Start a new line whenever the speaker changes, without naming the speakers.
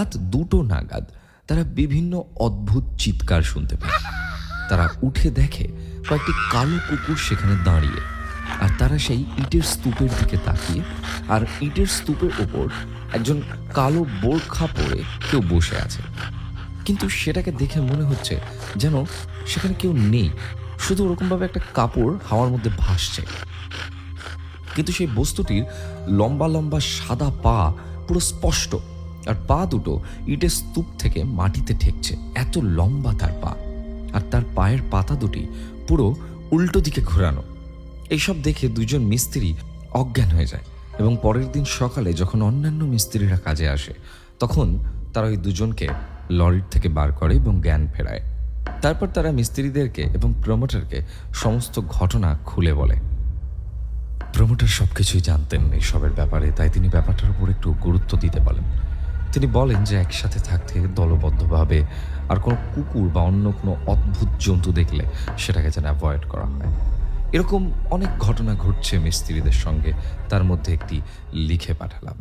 রাত 2টো নাগাদ তারা বিভিন্ন অদ্ভুত চিৎকার শুনতে পায়। তারা উঠে দেখে কয়েকটি কালো কুকুর সেখানে দাঁড়িয়ে, আর তারা সেই ইটের স্তূপের দিকে তাকিয়ে, আর ইটের স্তূপের ওপর একজন কালো বোরখা পরে কেউ বসে আছে। কিন্তু সেটাকে দেখে মনে হচ্ছে যেন সেখানে কেউ নেই, শুধু ওরকমভাবে একটা কাপড় হাওয়ার মধ্যে ভাসছে। কিন্তু সেই বস্তুটির লম্বা লম্বা সাদা পা পুরো স্পষ্ট, আর পা দুটো ইটের স্তূপ থেকে মাটিতে ঠেকছে, এত লম্বা তার পা। আর তার পায়ের পাতা দুটি পুরো উল্টো দিকে ঘোরানো। এইসব দেখে দুজন মিস্ত্রি অজ্ঞান হয়ে যায়, এবং পরের দিন সকালে যখন অন্যান্য মিস্ত্রিরা কাজে আসে, তখন তারা ওই দুজনকে লরির থেকে বার করে এবং জ্ঞান ফেরায়। তারপর তারা মিস্ত্রিদেরকে এবং প্রমোটারকে সমস্ত ঘটনা খুলে বলে। প্রমোটার সব কিছুই জানতেন এইসবের ব্যাপারে, তাই তিনি ব্যাপারটার উপর একটু গুরুত্ব দিতে বলেন। তিনি বলেন যে একসাথে থাকতে দলবদ্ধভাবে আর কোনো কুকুর বা অন্য কোনো অদ্ভুত জন্তু দেখলে সেটাকে যেন অ্যাভয়েড করা হয়। এরকম অনেক ঘটনা ঘটছে মিস্ত্রিদের সঙ্গে, তার মধ্যে একটি লিখে পাঠালাম।